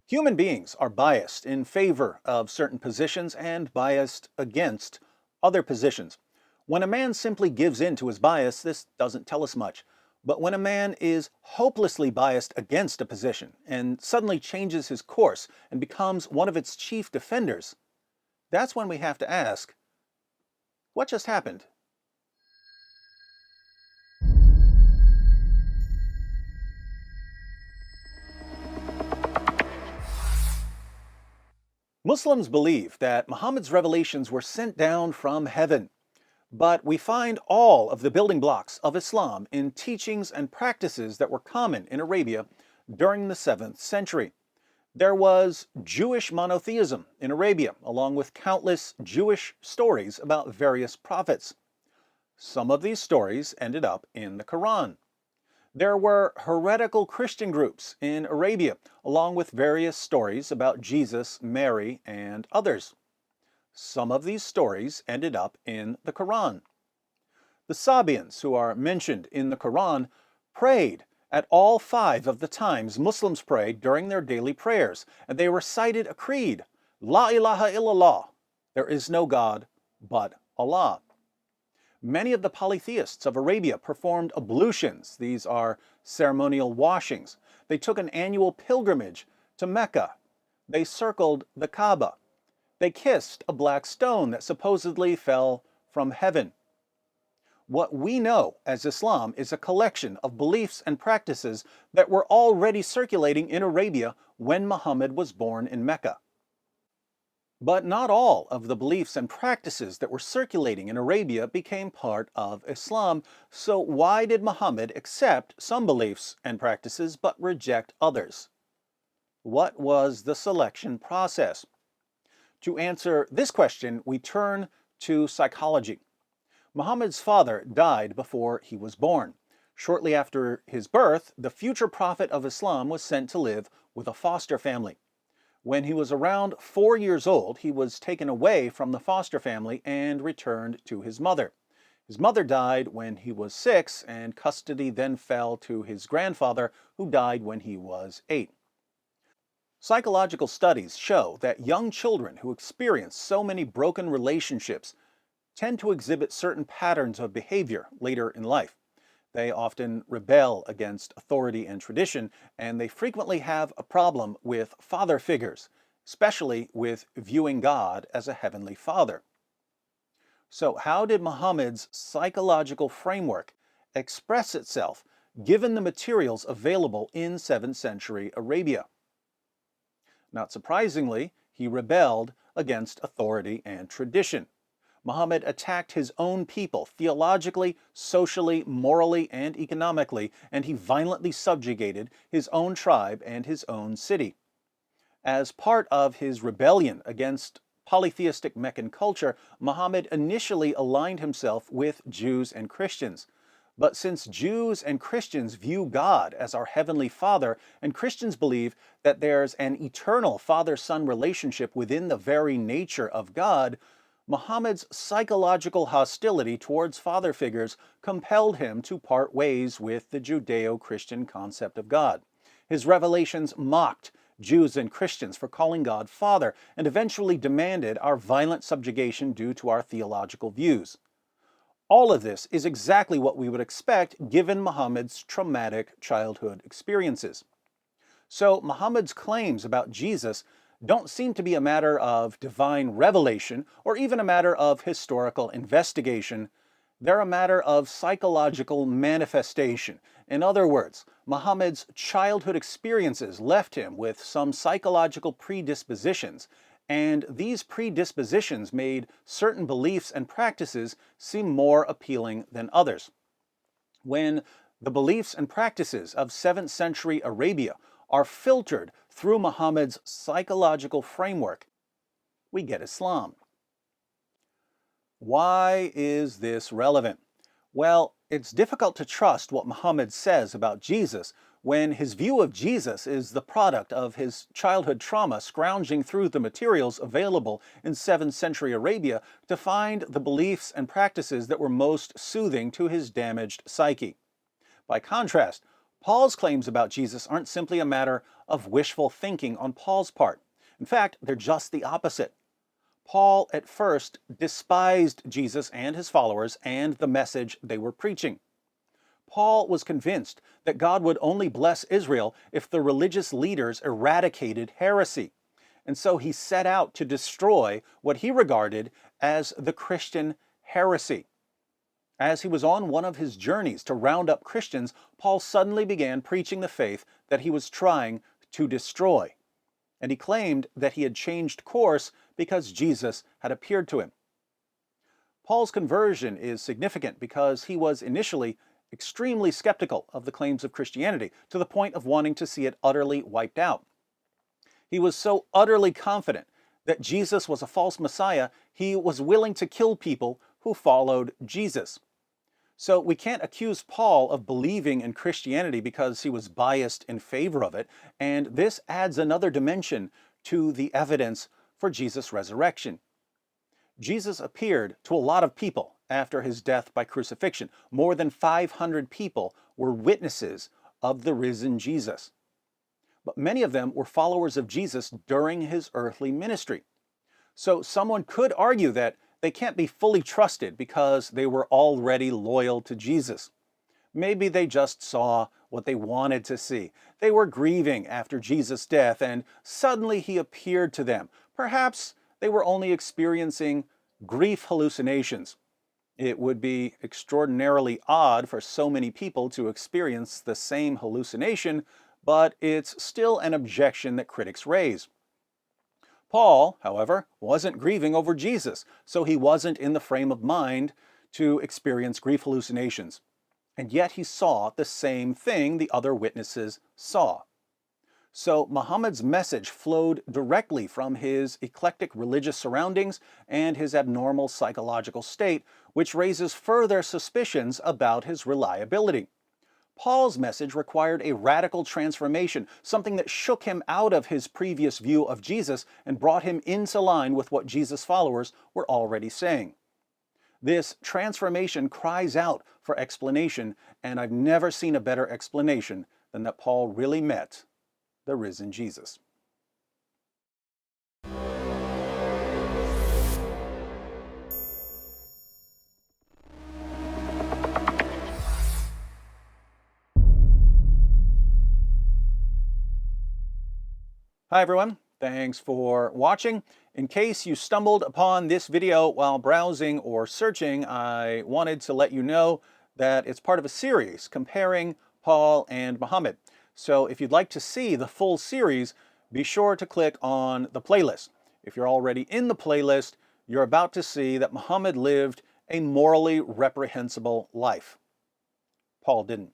Human beings are biased in favor of certain positions and biased against other positions. When a man simply gives in to his bias, this doesn't tell us much. But when a man is hopelessly biased against a position and suddenly changes his course and becomes one of its chief defenders, that's when we have to ask, what just happened? Muslims believe that Muhammad's revelations were sent down from heaven. But we find all of the building blocks of Islam in teachings and practices that were common in Arabia during the 7th century. There was Jewish monotheism in Arabia, along with countless Jewish stories about various prophets. Some of these stories ended up in the Quran. There were heretical Christian groups in Arabia, along with various stories about Jesus, Mary, and others. Some of these stories ended up in the Quran. The Sabians, who are mentioned in the Quran, prayed at all 5 of the times Muslims prayed during their daily prayers, and they recited a creed, La ilaha illallah, there is no God but Allah. Many of the polytheists of Arabia performed ablutions. These are ceremonial washings. They took an annual pilgrimage to Mecca. They circled the Kaaba. They kissed a black stone that supposedly fell from heaven. What we know as Islam is a collection of beliefs and practices that were already circulating in Arabia when Muhammad was born in Mecca. But not all of the beliefs and practices that were circulating in Arabia became part of Islam, so why did Muhammad accept some beliefs and practices but reject others? What was the selection process? To answer this question, we turn to psychology. Muhammad's father died before he was born. Shortly after his birth, the future prophet of Islam was sent to live with a foster family. When he was around 4 years old, he was taken away from the foster family and returned to his mother. His mother died when he was 6, and custody then fell to his grandfather, who died when he was 8. Psychological studies show that young children who experience so many broken relationships tend to exhibit certain patterns of behavior later in life. They often rebel against authority and tradition, and they frequently have a problem with father figures, especially with viewing God as a heavenly father. So how did Muhammad's psychological framework express itself given the materials available in 7th century Arabia? Not surprisingly, he rebelled against authority and tradition. Muhammad attacked his own people theologically, socially, morally, and economically, and he violently subjugated his own tribe and his own city. As part of his rebellion against polytheistic Meccan culture, Muhammad initially aligned himself with Jews and Christians. But since Jews and Christians view God as our heavenly Father, and Christians believe that there's an eternal father-son relationship within the very nature of God, Muhammad's psychological hostility towards father figures compelled him to part ways with the Judeo-Christian concept of God. His revelations mocked Jews and Christians for calling God Father, and eventually demanded our violent subjugation due to our theological views. All of this is exactly what we would expect given Muhammad's traumatic childhood experiences. So Muhammad's claims about Jesus don't seem to be a matter of divine revelation or even a matter of historical investigation. They're a matter of psychological manifestation. In other words, Muhammad's childhood experiences left him with some psychological predispositions, and these predispositions made certain beliefs and practices seem more appealing than others. When the beliefs and practices of 7th century Arabia are filtered through Muhammad's psychological framework, we get Islam. Why is this relevant? Well, it's difficult to trust what Muhammad says about Jesus when his view of Jesus is the product of his childhood trauma scrounging through the materials available in 7th century Arabia to find the beliefs and practices that were most soothing to his damaged psyche. By contrast, Paul's claims about Jesus aren't simply a matter of wishful thinking on Paul's part. In fact, they're just the opposite. Paul at first despised Jesus and his followers and the message they were preaching. Paul was convinced that God would only bless Israel if the religious leaders eradicated heresy. And so he set out to destroy what he regarded as the Christian heresy. As he was on one of his journeys to round up Christians, Paul suddenly began preaching the faith that he was trying to destroy. And he claimed that he had changed course because Jesus had appeared to him. Paul's conversion is significant because he was initially extremely skeptical of the claims of Christianity, to the point of wanting to see it utterly wiped out. He was so utterly confident that Jesus was a false Messiah, he was willing to kill people who followed Jesus. So we can't accuse Paul of believing in Christianity because he was biased in favor of it, and this adds another dimension to the evidence for Jesus' resurrection. Jesus appeared to a lot of people after his death by crucifixion. More than 500 people were witnesses of the risen Jesus. But many of them were followers of Jesus during his earthly ministry. So someone could argue that they can't be fully trusted because they were already loyal to Jesus. Maybe they just saw what they wanted to see. They were grieving after Jesus' death, and suddenly he appeared to them. Perhaps they were only experiencing grief hallucinations. It would be extraordinarily odd for so many people to experience the same hallucination, but it's still an objection that critics raise. Paul, however, wasn't grieving over Jesus, so he wasn't in the frame of mind to experience grief hallucinations. And yet he saw the same thing the other witnesses saw. So Muhammad's message flowed directly from his eclectic religious surroundings and his abnormal psychological state, which raises further suspicions about his reliability. Paul's message required a radical transformation, something that shook him out of his previous view of Jesus and brought him into line with what Jesus' followers were already saying. This transformation cries out for explanation, and I've never seen a better explanation than that Paul really met the risen Jesus. Hi everyone, thanks for watching. In case you stumbled upon this video while browsing or searching, I wanted to let you know that it's part of a series comparing Paul and Muhammad. So if you'd like to see the full series, be sure to click on the playlist. If you're already in the playlist, you're about to see that Muhammad lived a morally reprehensible life. Paul didn't.